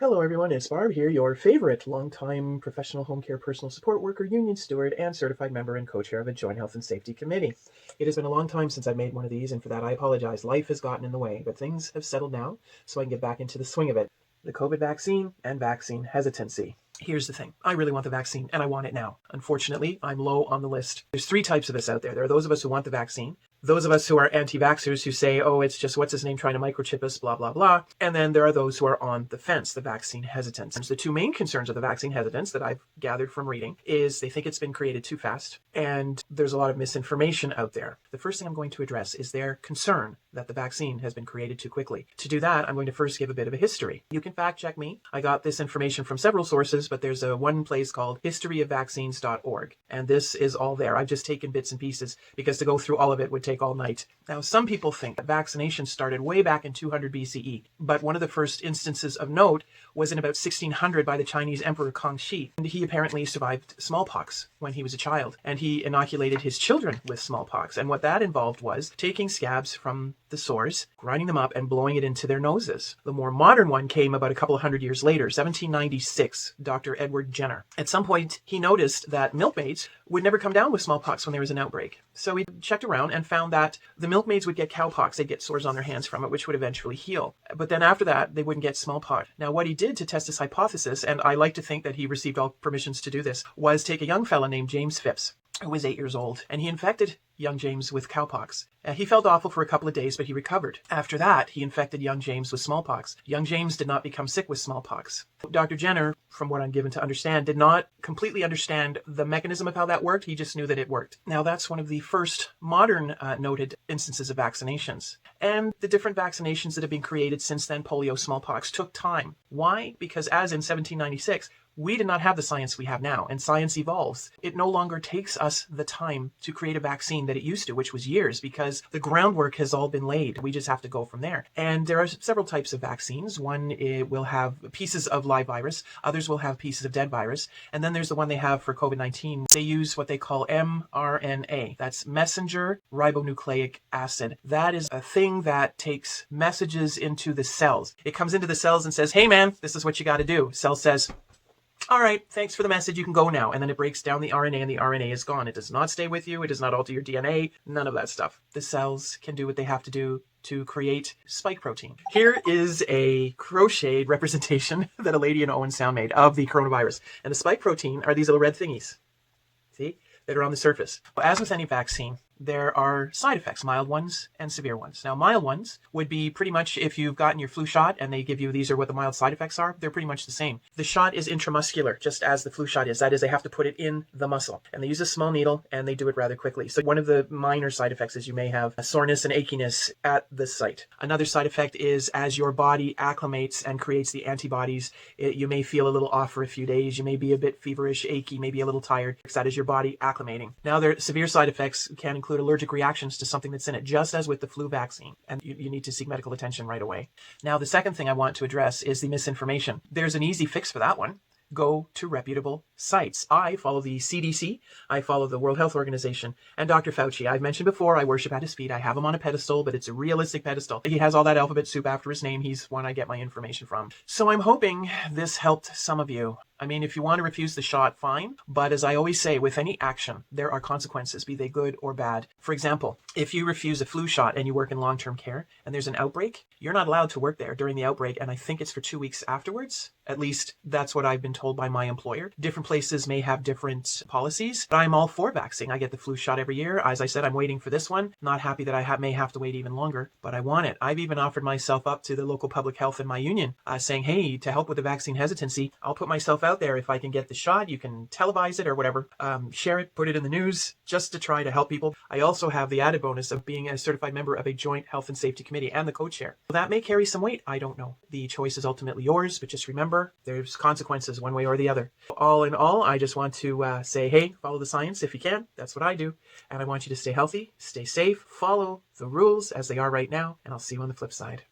Hello everyone, it's Barb here, your favorite longtime professional home care personal support worker, union steward, and certified member and co-chair of a joint health and safety committee. It has been a long time since I made one of these, and for that I apologize. Life has gotten in the way, but things have settled now, so I can get back into the swing of it. The COVID vaccine and vaccine hesitancy. Here's the thing. I really want the vaccine, and I want it now. Unfortunately, I'm low on the list. There's three types of us out there. There are those of us who want the vaccine, those of us who are anti-vaxxers who say, oh, it's just what's his name trying to microchip us, blah, blah, blah. And then there are those who are on the fence, the vaccine hesitants. And the two main concerns of the vaccine hesitants that I've gathered from reading is they think it's been created too fast, and there's a lot of misinformation out there. The first thing I'm going to address is their concern that the vaccine has been created too quickly. To do that, I'm going to first give a bit of a history. You can fact check me. I got this information from several sources, but there's one place called historyofvaccines.org, and this is all there. I've just taken bits and pieces because to go through all of it would take all night. Now, some people think that vaccination started way back in 200 BCE, but one of the first instances of note was in about 1600 by the Chinese Emperor Kangxi, and he apparently survived smallpox when he was a child, and he inoculated his children with smallpox, and what that involved was taking scabs from the sores, grinding them up, and blowing it into their noses. The more modern one came about a couple of hundred years later, 1796, Dr. Edward Jenner. At some point, he noticed that milkmaids would never come down with smallpox when there was an outbreak. So he checked around and found that the milkmaids would get cowpox. They'd get sores on their hands from it, which would eventually heal. But then after that, they wouldn't get smallpox. Now, what he did to test this hypothesis, and I like to think that he received all permissions to do this, was take a young fella named James Phipps, who was 8 years old, and he infected young James with cowpox. He felt awful for a couple of days, but he recovered. After that, he infected young James with smallpox. Young James did not become sick with smallpox. Dr. Jenner, from what I'm given to understand, did not completely understand the mechanism of how that worked. He just knew that it worked. Now, that's one of the first modern noted instances of vaccinations. And the different vaccinations that have been created since then, polio, smallpox, took time. Why? Because as in 1796, we did not have the science we have now, and science evolves. It no longer takes us the time to create a vaccine that it used to, which was years, because the groundwork has all been laid. We just have to go from there. And there are several types of vaccines. One will have pieces of live virus. Others will have pieces of dead virus. And then there's the one they have for COVID-19. They use what they call mRNA. That's messenger ribonucleic acid. That is a thing that takes messages into the cells. It comes into the cells and says, hey man, this is what you got to do. Cell says, all right, thanks for the message, you can go now. And then it breaks down the RNA, and the RNA is gone. It does not stay with you. It does not alter your DNA. None of that stuff. The cells can do what they have to do to create spike protein. Here is a crocheted representation that a lady in Owen Sound made of the coronavirus. And the spike protein are these little red thingies, see, that are on the surface. As with any vaccine, there are side effects, mild ones and severe ones. Now, mild ones would be pretty much if you've gotten your flu shot and they give you these are what the mild side effects are, they're pretty much the same. The shot is intramuscular, just as the flu shot is. That is, they have to put it in the muscle. And they use a small needle and they do it rather quickly. So one of the minor side effects is you may have a soreness and achiness at the site. Another side effect is as your body acclimates and creates the antibodies, you may feel a little off for a few days. You may be a bit feverish, achy, maybe a little tired, because that is your body acclimating. Now, their severe side effects can include allergic reactions to something that's in it, just as with the flu vaccine, and you need to seek medical attention right away. Now, the second thing I want to address is the misinformation. There's an easy fix for that one. Go to reputable sites. I follow the CDC, I follow the World Health Organization, and Dr. Fauci. I've mentioned before, I worship at his feet. I have him on a pedestal, but it's a realistic pedestal. He has all that alphabet soup after his name. He's one I get my information from. So I'm hoping this helped some of you. I mean, if you want to refuse the shot, fine. But as I always say, with any action, there are consequences, be they good or bad. For example, if you refuse a flu shot and you work in long-term care and there's an outbreak, you're not allowed to work there during the outbreak. And I think it's for 2 weeks afterwards. At least that's what I've been told by my employer. Different places may have different policies, but I'm all for vaccine. I get the flu shot every year. As I said, I'm waiting for this one. Not happy that I may have to wait even longer, but I want it. I've even offered myself up to the local public health in my union, saying, hey, to help with the vaccine hesitancy, I'll put myself out there. If I can get the shot, you can televise it or whatever, share it, put it in the news, just to try to help people. I also have the added bonus of being a certified member of a joint health and safety committee and the co-chair. That may carry some weight. I don't know. The choice is ultimately yours, but just remember, there's consequences one way or the other. All in all, I just want to say, hey, follow the science if you can. That's what I do. And I want you to stay healthy, stay safe, follow the rules as they are right now, and I'll see you on the flip side.